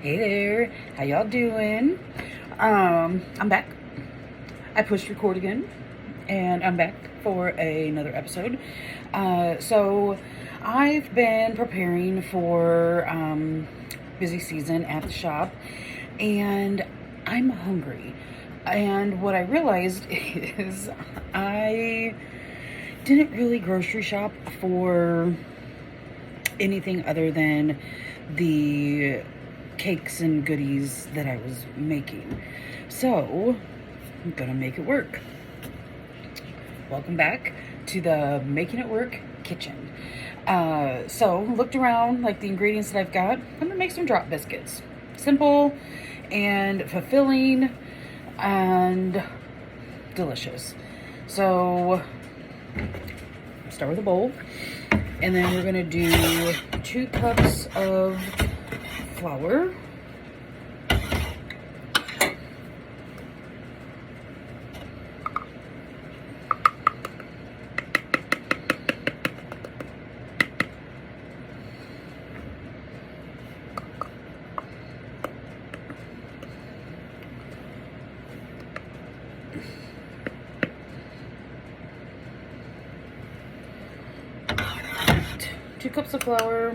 Hey there, how y'all doing? I'm back. I pushed record again, and I'm back for another episode. So I've been preparing for busy season at the shop, and I'm hungry. And what I realized is I didn't really grocery shop for anything other than the cakes and goodies that I was making. So I'm gonna make it work. Welcome back to the Making It Work kitchen. So looked around like the ingredients that I've got. I'm gonna make some drop biscuits. Simple and fulfilling and delicious. So start with a bowl, and then we're gonna do 2 cups of flour, 2 cups of flour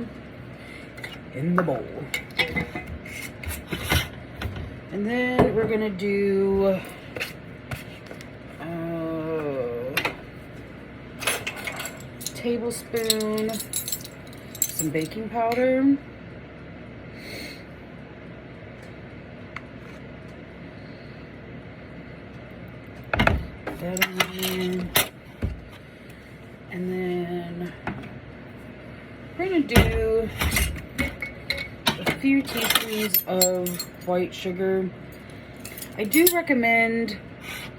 in the bowl. And then we're gonna do tablespoon some baking powder, that in, and then we're gonna do a few teaspoons of white sugar. I do recommend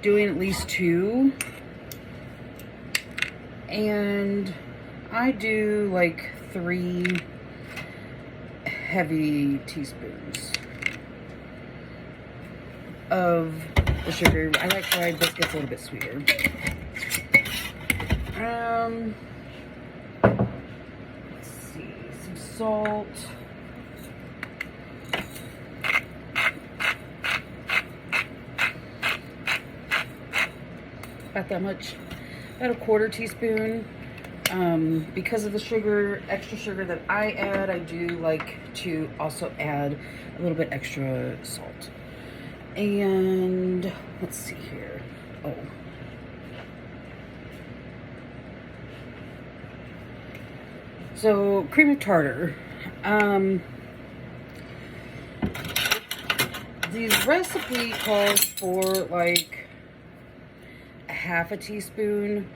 doing at least 2, and I do like 3 heavy teaspoons of the sugar. I like fried biscuits a little bit sweeter. Let's see, some salt. About that much, about a 1/4 teaspoon. Because of the sugar, extra sugar that I add, I do like to also add a little bit extra salt. And let's see here. Oh. So cream of tartar. The recipe calls for like a 1/2 teaspoon.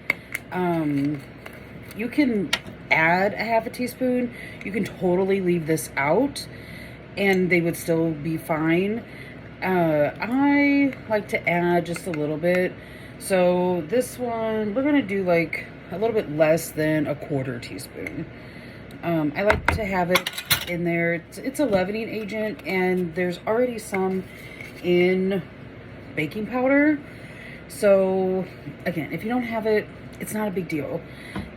You can add a 1/2 teaspoon. You can totally leave this out and they would still be fine. I like to add just a little bit. So this one, we're gonna do like a little bit less than a 1/4 teaspoon. I like to have it in there. It's a leavening agent, and there's already some in baking powder. So again, if you don't have it, it's not a big deal.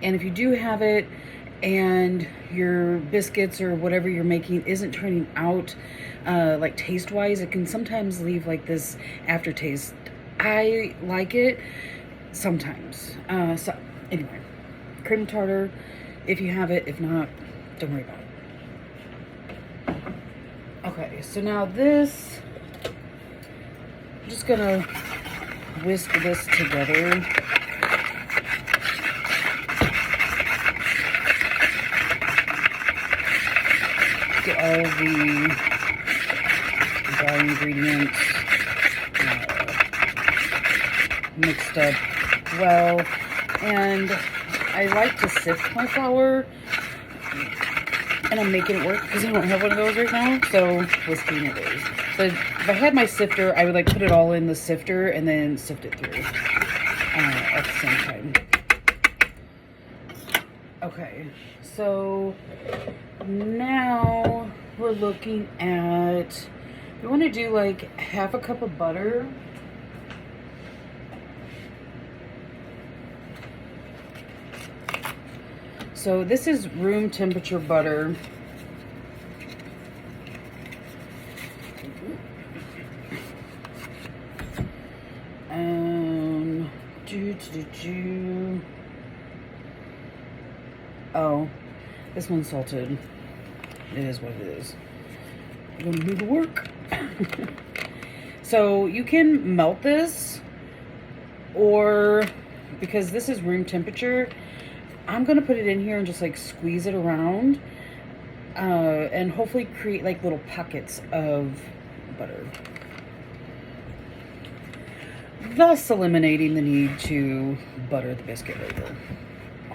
And if you do have it and your biscuits or whatever you're making isn't turning out like taste wise, it can sometimes leave like this aftertaste. I like it sometimes. So anyway, cream tartar if you have it. If not, don't worry about it. Okay, so now this, I'm just gonna whisk this together. Get all the dry ingredients mixed up well. And I like to sift my flour, and I'm making it work because I don't have one of those right now, so whisking it is. But if I had my sifter, I would like put it all in the sifter and then sift it through at the same time. Okay, so now we're looking at, we want to do like 1/2 cup of butter. So this is room temperature butter. Oh, this one's salted. It is what it is. I'm gonna do the work. So you can melt this, or because this is room temperature, I'm gonna put it in here and just like squeeze it around, and hopefully create like little pockets of butter, thus eliminating the need to butter the biscuit later.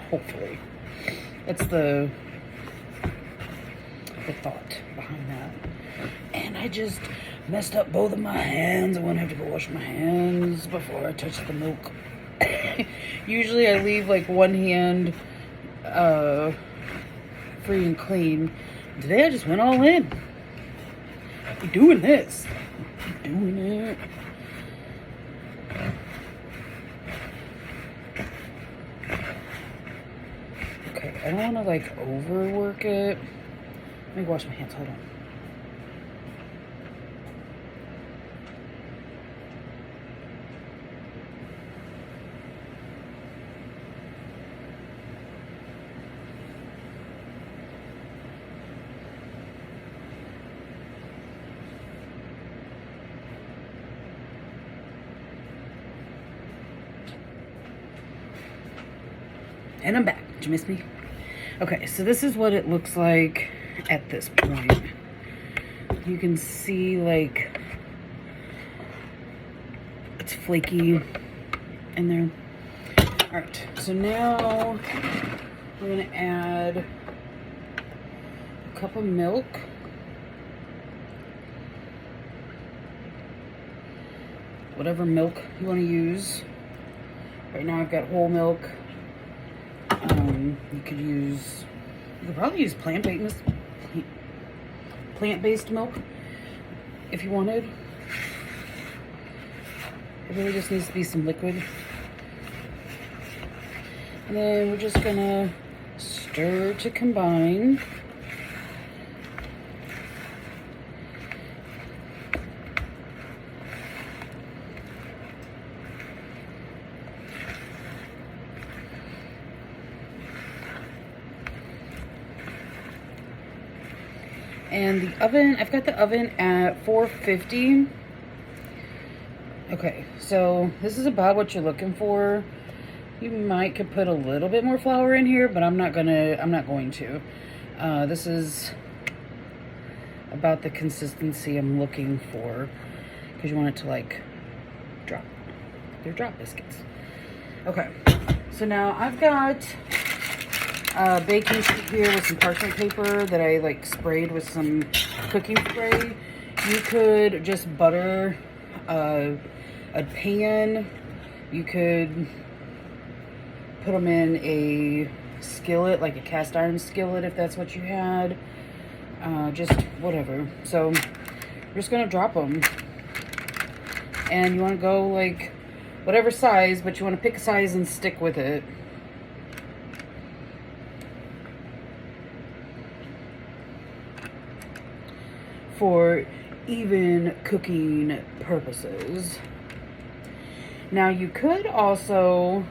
Hopefully. That's the thought behind that. And I just messed up both of my hands. I want to have to go wash my hands before I touch the milk. Usually I leave like one hand free and clean. Today I just went all in. We're doing this. We're doing it. Okay, I don't want to like overwork it. Let me wash my hands. Hold on. And I'm back. Did you miss me? Okay, so this is what it looks like at this point. You can see like it's flaky in there. All right, so now we're gonna add a cup of milk. Whatever milk you want to use. Right now I've got whole milk. You could probably use plant-based milk if you wanted. It really just needs to be some liquid. And then we're just gonna stir to combine. And the oven, I've got the oven at 450. Okay, so this is about what you're looking for. You could put a little bit more flour in here, but I'm not going to. This is about the consistency I'm looking for, because you want it to like drop. They're drop biscuits. Okay, so now I've got a baking sheet here with some parchment paper that I like sprayed with some cooking spray. You could just butter a pan. You could put them in a skillet, like a cast iron skillet if that's what you had. Just whatever. So we're just gonna drop them. And you want to go like whatever size, but you want to pick a size and stick with it. For even cooking purposes. Now you could also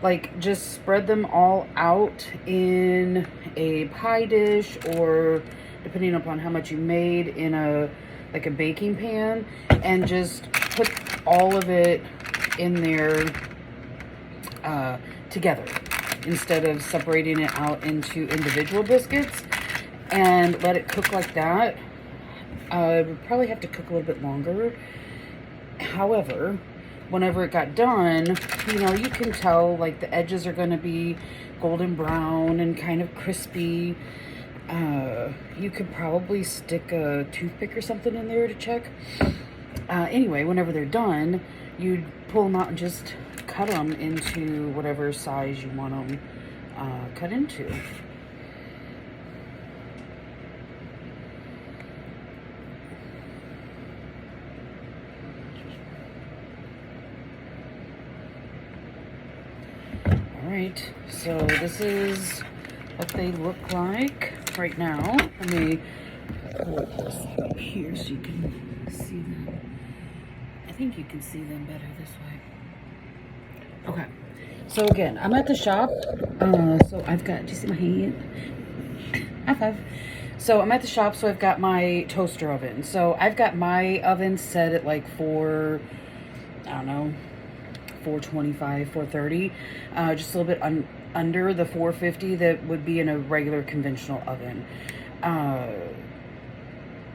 like just spread them all out in a pie dish, or depending upon how much you made, in a baking pan, and just put all of it in there together instead of separating it out into individual biscuits, and let it cook like that. It would probably have to cook a little bit longer. However, whenever it got done, you know, you can tell like the edges are going to be golden brown and kind of crispy. You could probably stick a toothpick or something in there to check. Anyway, whenever they're done, you'd pull them out and just cut them into whatever size you want them cut into. Alright, so this is what they look like right now. Let me put this up here so you can see them. I think you can see them better this way. Okay. So again, I'm at the shop. So I've got, do you see my hand? High five. So I'm at the shop, so I've got my toaster oven. So I've got my oven set at like I don't know, 425, 430. Just a little bit under the 450 that would be in a regular conventional oven.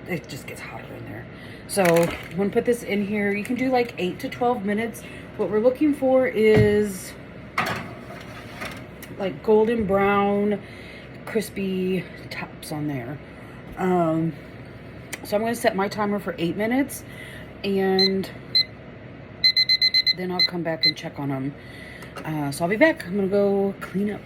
It just gets hotter in there. So I'm going to put this in here. You can do like 8 to 12 minutes. What we're looking for is like golden brown, crispy tops on there. So I'm going to set my timer for 8 minutes, and then I'll come back and check on them. So I'll be back. I'm going to go clean up.